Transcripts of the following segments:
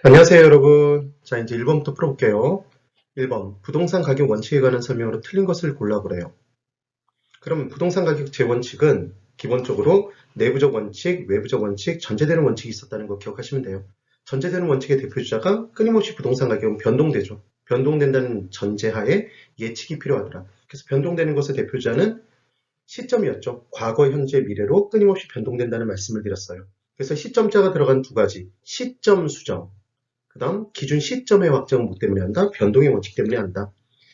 안녕하세요, 여러분. 자, 이제 1번부터 풀어볼게요. 1번, 부동산 가격 원칙에 관한 설명으로 틀린 것을 골라보래요. 그럼 부동산 가격 재원칙은 기본적으로 내부적 원칙, 외부적 원칙, 전제되는 원칙이 있었다는 거 기억하시면 돼요. 전제되는 원칙의 대표주자가 끊임없이 부동산 가격은 변동되죠. 변동된다는 전제하에 예측이 필요하더라. 그래서 변동되는 것의 대표주자는 시점이었죠. 과거, 현재, 미래로 끊임없이 변동된다는 말씀을 드렸어요. 그래서 시점자가 들어간 두 가지, 시점 수정, 그 다음 기준 시점의 확정은 뭐 때문에 한다? 변동의 원칙 때문에 한다.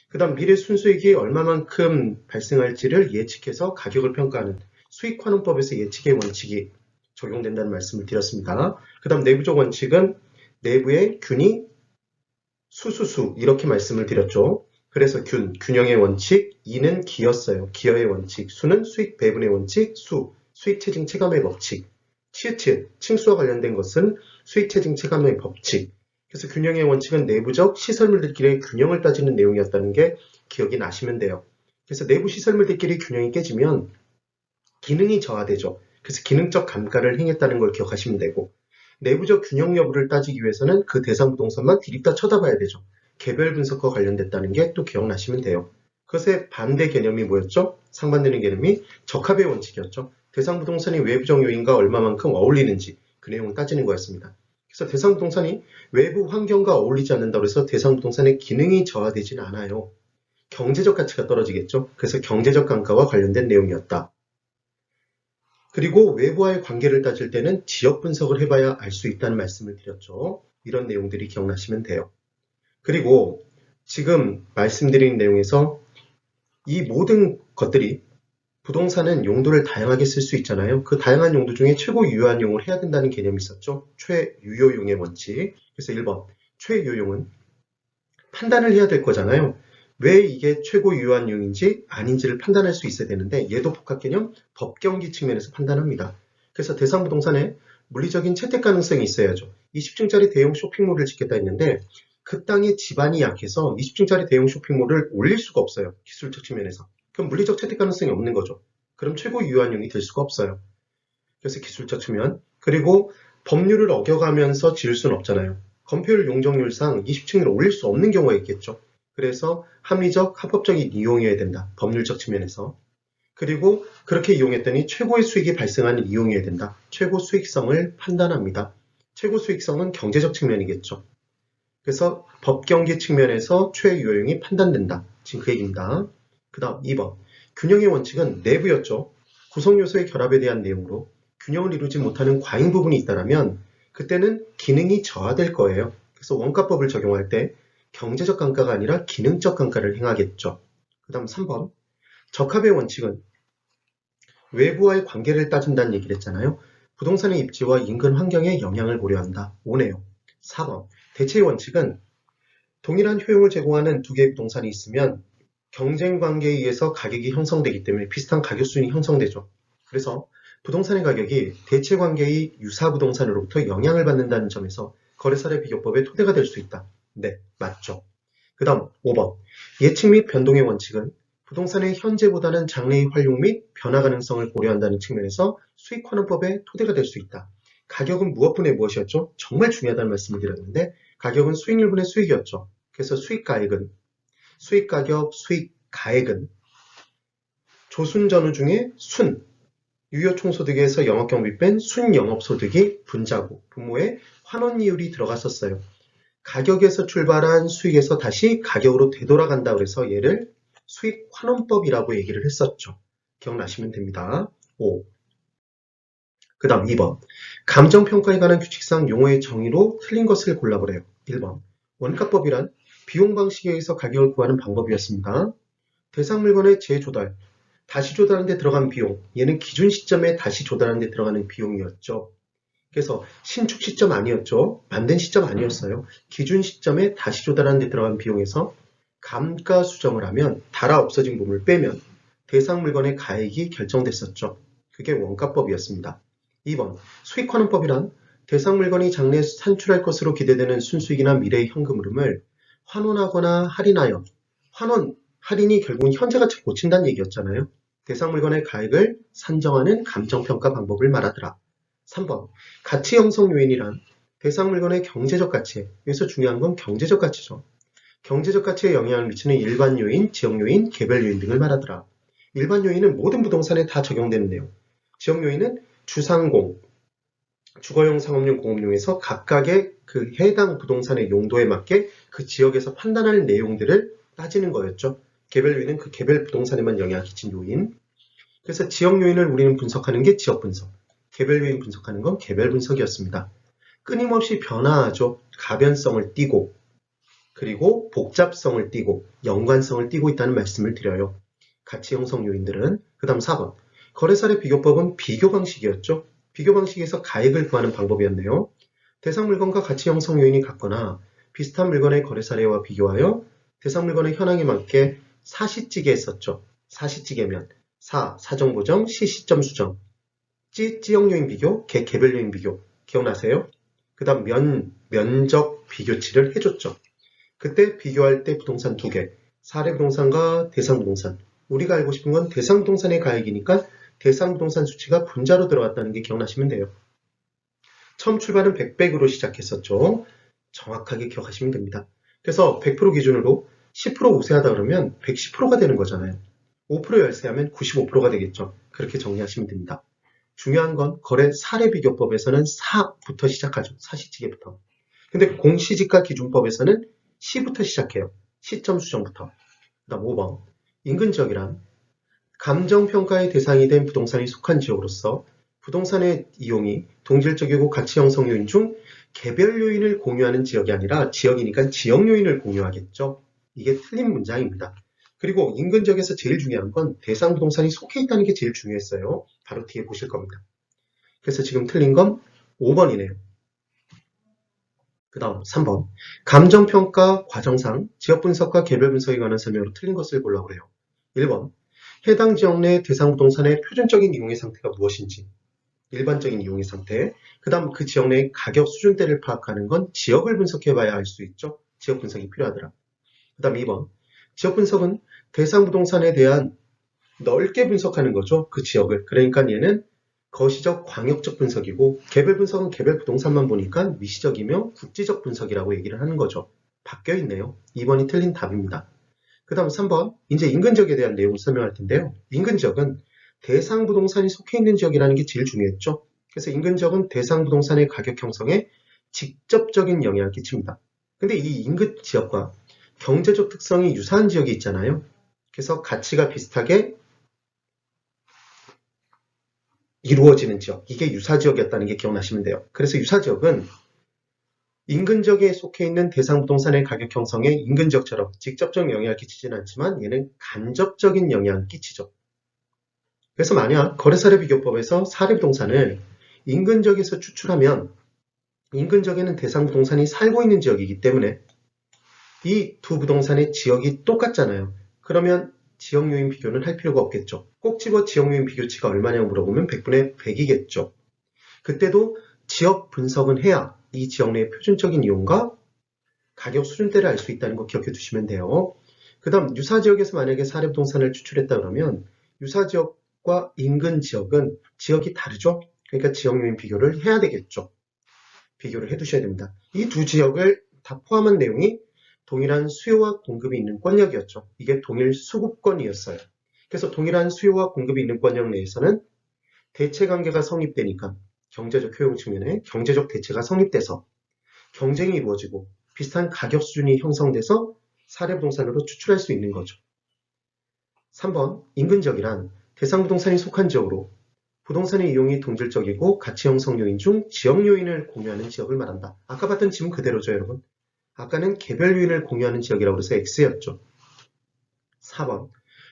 그 다음 미래 순수익이 얼마만큼 발생할지를 예측해서 가격을 평가하는 수익환원법에서 예측의 원칙이 적용된다는 말씀을 드렸습니다. 그 다음 내부적 원칙은 내부의 균이 수수수 이렇게 말씀을 드렸죠. 그래서 균형의 원칙, 이는 기였어요. 기여의 원칙, 수는 수익 배분의 원칙, 수익 체증 체감의 법칙, 치읓, 칭수와 관련된 것은 수익 체증 체감의 법칙. 그래서 균형의 원칙은 내부적 시설물들끼리의 균형을 따지는 내용이었다는 게 기억이 나시면 돼요. 그래서 내부 시설물들끼리 균형이 깨지면 기능이 저하되죠. 그래서 기능적 감가를 행했다는 걸 기억하시면 되고, 내부적 균형 여부를 따지기 위해서는 그 대상 부동산만 디립다 쳐다봐야 되죠. 개별 분석과 관련됐다는 게 또 기억나시면 돼요. 그것의 반대 개념이 뭐였죠? 상반되는 개념이 적합의 원칙이었죠. 대상 부동산이 외부적 요인과 얼마만큼 어울리는지 그 내용을 따지는 거였습니다. 그래서 대상 부동산이 외부 환경과 어울리지 않는다고 해서 대상 부동산의 기능이 저하되지는 않아요. 경제적 가치가 떨어지겠죠. 그래서 경제적 감가와 관련된 내용이었다. 그리고 외부와의 관계를 따질 때는 지역 분석을 해봐야 알 수 있다는 말씀을 드렸죠. 이런 내용들이 기억나시면 돼요. 그리고 지금 말씀드린 내용에서 이 모든 것들이 부동산은 용도를 다양하게 쓸 수 있잖아요. 그 다양한 용도 중에 최고 유효한 용을 해야 된다는 개념이 있었죠. 최유효용의 원칙. 그래서 1번 최유효용은 판단을 해야 될 거잖아요. 왜 이게 최고 유효한 용인지 아닌지를 판단할 수 있어야 되는데 얘도 복합 개념 법경기 측면에서 판단합니다. 그래서 대상 부동산에 물리적인 채택 가능성이 있어야죠. 20층짜리 대형 쇼핑몰을 짓겠다 했는데 그 땅의 지반이 약해서 20층짜리 대형 쇼핑몰을 올릴 수가 없어요. 기술적 측면에서. 그럼 물리적 채택 가능성이 없는 거죠. 그럼 최고 유효한 용이 될 수가 없어요. 그래서 기술적 측면. 그리고 법률을 어겨가면서 지을 수는 없잖아요. 건폐율 용적률상 20층을 올릴 수 없는 경우가 있겠죠. 그래서 합리적, 합법적인 이용이어야 된다. 법률적 측면에서. 그리고 그렇게 이용했더니 최고의 수익이 발생하는 이용이어야 된다. 최고 수익성을 판단합니다. 최고 수익성은 경제적 측면이겠죠. 그래서 법경기 측면에서 최유효용이 판단된다. 지금 그 얘기입니다. 그 다음 2번. 균형의 원칙은 내부였죠. 구성요소의 결합에 대한 내용으로 균형을 이루지 못하는 과잉 부분이 있다면 그때는 기능이 저하될 거예요. 그래서 원가법을 적용할 때 경제적 감가가 아니라 기능적 감가를 행하겠죠. 그 다음 3번. 적합의 원칙은 외부와의 관계를 따진다는 얘기를 했잖아요. 부동산의 입지와 인근 환경에 영향을 고려한다. 5네요. 4번. 대체의 원칙은 동일한 효용을 제공하는 두 개의 부동산이 있으면 경쟁 관계에 의해서 가격이 형성되기 때문에 비슷한 가격 수준이 형성되죠. 그래서 부동산의 가격이 대체 관계의 유사 부동산으로부터 영향을 받는다는 점에서 거래사례 비교법의 토대가 될 수 있다. 네, 맞죠. 그 다음 5번. 예측 및 변동의 원칙은 부동산의 현재보다는 장래의 활용 및 변화 가능성을 고려한다는 측면에서 수익환원법의 토대가 될 수 있다. 가격은 무엇분의 무엇이었죠? 정말 중요하다는 말씀을 드렸는데 가격은 수익률분의 수익이었죠. 그래서 수익가액은 수익가격, 수익가액은 조순전후 중에 유효총소득에서 영업경비 뺀 순영업소득이 분자고 부모의 환원이율이 들어갔었어요. 가격에서 출발한 수익에서 다시 가격으로 되돌아간다 그래서 얘를 수익환원법이라고 얘기를 했었죠. 기억나시면 됩니다. 5. 그 다음 2번. 감정평가에 관한 규칙상 용어의 정의로 틀린 것을 골라보래요. 1번. 원가법이란 비용 방식에 의해서 가격을 구하는 방법이었습니다. 대상 물건의 재조달, 다시 조달하는 데 들어간 비용, 얘는 기준 시점에 다시 조달하는 데 들어가는 비용이었죠. 그래서 신축 시점 아니었죠. 만든 시점 아니었어요. 기준 시점에 다시 조달하는 데 들어간 비용에서 감가 수정을 하면 달아 없어진 부분을 빼면 대상 물건의 가액이 결정됐었죠. 그게 원가법이었습니다. 2번 수익환원법이란 대상 물건이 장래에 산출할 것으로 기대되는 순수익이나 미래의 현금 흐름을 환원하거나 할인하여 할인이 결국은 현재 가치 고친다는 얘기였잖아요. 대상 물건의 가액을 산정하는 감정평가 방법을 말하더라. 3번 가치 형성 요인이란 대상 물건의 경제적 가치, 여기서 중요한 건 경제적 가치죠. 경제적 가치에 영향을 미치는 일반 요인, 지역 요인, 개별 요인 등을 말하더라. 일반 요인은 모든 부동산에 다 적용되는 내용. 지역 요인은 주상공, 주거용, 상업용, 공업용에서 각각의 그 해당 부동산의 용도에 맞게 그 지역에서 판단할 내용들을 따지는 거였죠. 개별 요인은 그 개별 부동산에만 영향을 끼친 요인. 그래서 지역 요인을 우리는 분석하는 게 지역 분석, 개별 요인 분석하는 건 개별 분석이었습니다. 끊임없이 변화하죠. 가변성을 띠고 그리고 복잡성을 띠고 연관성을 띠고 있다는 말씀을 드려요. 가치 형성 요인들은. 그 다음 4번. 거래사례 비교법은 비교 방식이었죠. 비교 방식에서 가액을 구하는 방법이었네요. 대상 물건과 가치 형성 요인이 같거나 비슷한 물건의 거래 사례와 비교하여 대상 물건의 현황에 맞게 사시찌개 했었죠. 사시찌개면 사정 보정, 시점 수정, 지역 요인 비교, 개별 요인 비교. 기억나세요? 그 다음 면적 비교치를 해줬죠. 그때 비교할 때 부동산 두 개, 사례 부동산과 대상 부동산. 우리가 알고 싶은 건 대상 부동산의 가액이니까 대상 부동산 수치가 분자로 들어갔다는 게 기억나시면 돼요. 처음 출발은 100백으로 시작했었죠. 정확하게 기억하시면 됩니다. 그래서 100% 기준으로 10% 우세하다 그러면 110%가 되는 거잖아요. 5% 열세하면 95%가 되겠죠. 그렇게 정리하시면 됩니다. 중요한 건 거래 사례 비교법에서는 4부터 시작하죠. 사시찌개부터. 근데 공시지가 기준법에서는 시부터 시작해요. 시점 수정부터. 그 다음 5번. 인근 지역이란 감정평가의 대상이 된 부동산이 속한 지역으로서 부동산의 이용이 동질적이고 가치 형성 요인 중 개별 요인을 공유하는 지역이 아니라 지역이니까 지역 요인을 공유하겠죠. 이게 틀린 문장입니다. 그리고 인근 지역에서 제일 중요한 건 대상 부동산이 속해 있다는 게 제일 중요했어요. 바로 뒤에 보실 겁니다. 그래서 지금 틀린 건 5번이네요. 그 다음 3번. 감정평가 과정상 지역분석과 개별분석에 관한 설명으로 틀린 것을 골라보래요. 1번. 해당 지역 내 대상 부동산의 표준적인 이용의 상태가 무엇인지, 일반적인 이용의 상태, 그 다음 그 지역 내 가격 수준대를 파악하는 건 지역을 분석해봐야 알 수 있죠. 지역 분석이 필요하더라. 그 다음 2번. 지역 분석은 대상 부동산에 대한 넓게 분석하는 거죠. 그 지역을. 그러니까 얘는 거시적 광역적 분석이고 개별 분석은 개별 부동산만 보니까 미시적이며 국지적 분석이라고 얘기를 하는 거죠. 바뀌어 있네요. 2번이 틀린 답입니다. 그 다음 3번, 이제 인근 지역에 대한 내용을 설명할 텐데요. 인근 지역은 대상 부동산이 속해 있는 지역이라는 게 제일 중요했죠. 그래서 인근 지역은 대상 부동산의 가격 형성에 직접적인 영향을 끼칩니다. 근데 이 인근 지역과 경제적 특성이 유사한 지역이 있잖아요. 그래서 가치가 비슷하게 이루어지는 지역, 이게 유사지역이었다는 게 기억나시면 돼요. 그래서 유사지역은 인근 지역에 속해 있는 대상 부동산의 가격 형성에 인근 지역처럼 직접적 영향을 끼치지는 않지만 얘는 간접적인 영향을 끼치죠. 그래서 만약 거래사례 비교법에서 사례 부동산을 인근 지역에서 추출하면 인근 지역에는 대상 부동산이 살고 있는 지역이기 때문에 이 두 부동산의 지역이 똑같잖아요. 그러면 지역 요인 비교는 할 필요가 없겠죠. 꼭 집어 지역 요인 비교치가 얼마냐고 물어보면 100분의 100이겠죠. 그때도 지역 분석은 해야 이 지역 내의 표준적인 이용과 가격 수준대를 알 수 있다는 거 기억해 두시면 돼요. 그 다음 유사지역에서 만약에 사례 부동산을 추출했다 그러면 유사지역과 인근 지역은 지역이 다르죠. 그러니까 지역 요인 비교를 해야 되겠죠. 비교를 해 두셔야 됩니다. 이 두 지역을 다 포함한 내용이 동일한 수요와 공급이 있는 권역이었죠. 이게 동일 수급권이었어요. 그래서 동일한 수요와 공급이 있는 권역 내에서는 대체관계가 성립되니까 경제적 효용 측면에 경제적 대체가 성립돼서 경쟁이 이루어지고 비슷한 가격 수준이 형성돼서 사례 부동산으로 추출할 수 있는 거죠. 3번 인근 지역이란 대상 부동산이 속한 지역으로 부동산의 이용이 동질적이고 가치 형성 요인 중 지역 요인을 공유하는 지역을 말한다. 아까 봤던 지문 그대로죠, 여러분. 아까는 개별 요인을 공유하는 지역이라고 해서 X였죠. 4번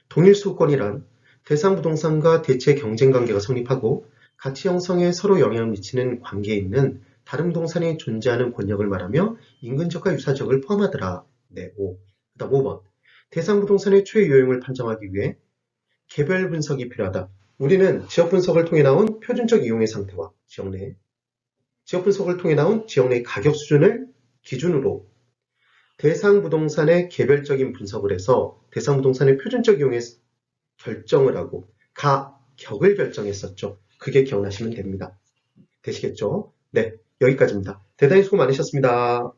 동일 수급권이란 대상 부동산과 대체 경쟁 관계가 성립하고 가치 형성에 서로 영향을 미치는 관계에 있는 다른 부동산이 존재하는 권역을 말하며 인근 지역과 유사 지역을 포함하더라. 네, 5. 그 다음 5번 대상 부동산의 최 요용을 판정하기 위해 개별 분석이 필요하다. 우리는 지역 분석을 통해 나온 표준적 이용의 상태와 지역 분석을 통해 나온 지역 내 가격 수준을 기준으로 대상 부동산의 개별적인 분석을 해서 대상 부동산의 표준적 이용의 결정을 하고 가격을 결정했었죠. 그게 기억나시면 됩니다. 되시겠죠? 네, 여기까지입니다. 대단히 수고 많으셨습니다.